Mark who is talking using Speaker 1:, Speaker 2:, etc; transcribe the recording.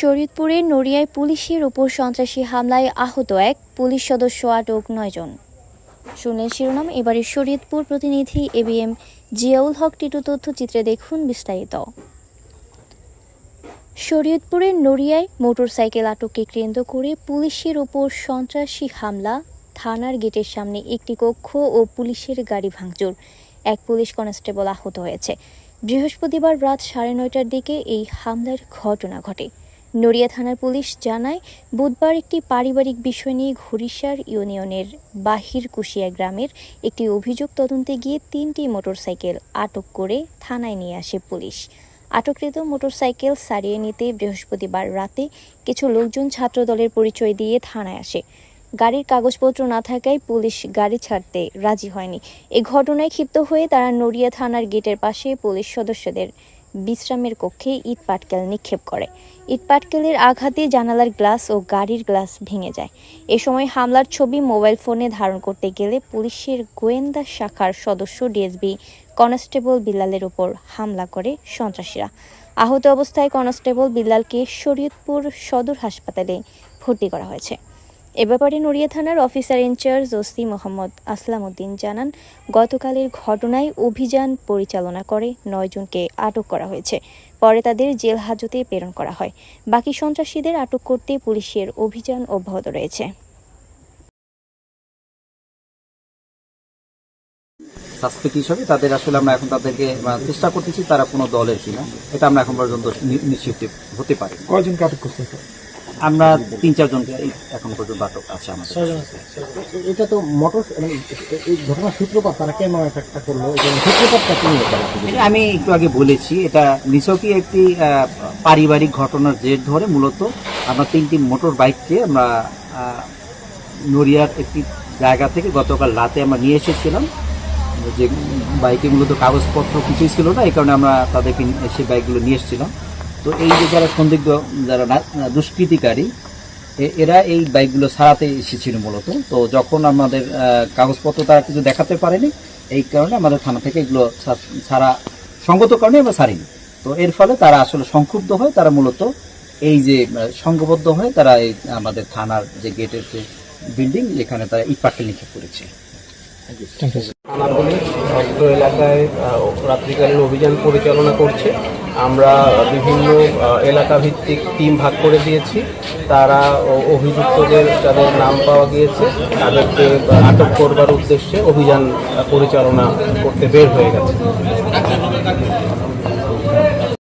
Speaker 1: শরীয়তপুরের নড়িয়ায় পুলিশের উপর সন্ত্রাসী হামলায় আহত এক পুলিশ সদস্য, আটক ৯ জন। শুনলেন শিরোনাম। এবারে শরীয়তপুর প্রতিনিধি এবিএম জিয়াউল হক টিটু তথ্যচিত্রে দেখুন বিস্তারিত। শরীয়তপুরের নড়িয়ায় মোটরসাইকেল আটককে কেন্দ্র করে পুলিশের উপর সন্ত্রাসী হামলা, থানার গেটের সামনে একটি কক্ষ ও পুলিশের গাড়ি ভাঙচুর। এক পুলিশ কনস্টেবল আহত হয়েছে। বৃহস্পতিবার রাত 9:30টার দিকে এই হামলার ঘটনা ঘটে। নড়িয়া থানার পুলিশ জানায়, বুধবার একটি পারিবারিক বিষয় নিয়ে ঘড়িসার ইউনিয়নের বাহির কুশিয়া গ্রামের একটি অভিযোগ তদন্তে গিয়ে 3টি মোটরসাইকেল আটক করে থানায় নিয়ে আসে পুলিশ। আটককৃত মোটরসাইকেল সারিয়ে নিতে বৃহস্পতিবার রাতে কিছু লোকজন ছাত্রদলের পরিচয় দিয়ে থানায় আসে। গাড়ির কাগজপত্র না থাকায় পুলিশ গাড়ি ছাড়তে রাজি হয়নি। এ ঘটনায় ক্ষিপ্ত হয়ে তারা নড়িয়া থানার গেটের পাশে পুলিশ সদস্যদের বিশ্রামের কক্ষে ইট পাটকেল নিক্ষেপ করে। ইট পাটকেলের আঘাতে জানালার গ্লাস ও গাড়ির গ্লাস ভেঙে যায়। এ সময় হামলার ছবি মোবাইল ফোনে ধারণ করতে গেলে পুলিশের গোয়েন্দা শাখার সদস্য ডিএসপি কনস্টেবল বিল্লালের উপর হামলা করে সন্ত্রাসীরা। আহত অবস্থায় কনস্টেবল বিল্লালকে শরীয়তপুর সদর হাসপাতালে ভর্তি করা হয়েছে। এ ব্যাপারে নড়িয়া থানার অফিসার ইনচার্জ ওসি মোহাম্মদ আসলাম উদ্দিন জানান, গতকালের ঘটনায় অভিযান পরিচালনা করে 9 জনকে আটক করা হয়েছে। পরে তাদের জেল হাজতে প্রেরণ করা হয়। বাকি সন্ত্রাসীদের আটক করতে পুলিশের অভিযান অব্যাহত রয়েছে।
Speaker 2: সাসপেক্ট হিসাবে তাদের আসলে আমরা এখন তাদেরকে চেষ্টা করতেছি তারা কোনো দলের কিনা, এটা আমরা এখন পর্যন্ত নিশ্চিত হতে পারি।
Speaker 3: কয়জনকে আটক করতে?
Speaker 2: আমরা 3-4 জনকে এখন পর্যন্ত আটক আছে আমাদের।
Speaker 3: এটা তো মোটর এই ঘটনার সূত্রপাত তারা কেন একটা করলো, সূত্রপাতটা কি?
Speaker 2: এটা আমি একটু আগে বলেছি, এটা নিছকই একটি পারিবারিক ঘটনার জের ধরে মূলত আমরা 3টি মোটর বাইককে আমরা নড়িয়ার একটি জায়গা থেকে গতকাল রাতে আমরা নিয়ে এসেছিলাম। যে বাইকে মূলত কাগজপত্র কিছুই ছিল না, এই কারণে আমরা তাদেরকে সেই বাইকগুলো নিয়ে এসেছিলাম। তো এই যে যারা সন্দিগ্ধ, যারা দুষ্কৃতিকারী, এরা এই বাইকগুলো ছাড়াতে এসেছিল মূলত। তো যখন আমাদের কাগজপত্র তারা কিছু দেখাতে পারেনি, এই কারণে আমাদের থানা থেকে এগুলো ছাড়া সঙ্গত কারণে আমরা ছাড়িনি। তো এর ফলে তারা আসলে সংক্ষুব্ধ হয়, তারা মূলত এই যে সংঘবদ্ধ হয়ে তারা এই আমাদের থানার যে গেটের যে বিল্ডিং, এখানে তারা ইট পাটকেল নিক্ষেপ করেছে।
Speaker 4: থানা পুলিশ অত্র এলাকায় রাত্রিকালীন অভিযান পরিচালনা করছে। আমরা বিভিন্ন এলাকা ভিত্তিক টিম ভাগ করে দিয়েছি। তারা অভিযুক্তদের যাদের নাম পাওয়া গিয়েছে তাদেরকে আটক করবার উদ্দেশ্যে অভিযান পরিচালনা করতে বের হয়ে গেছে।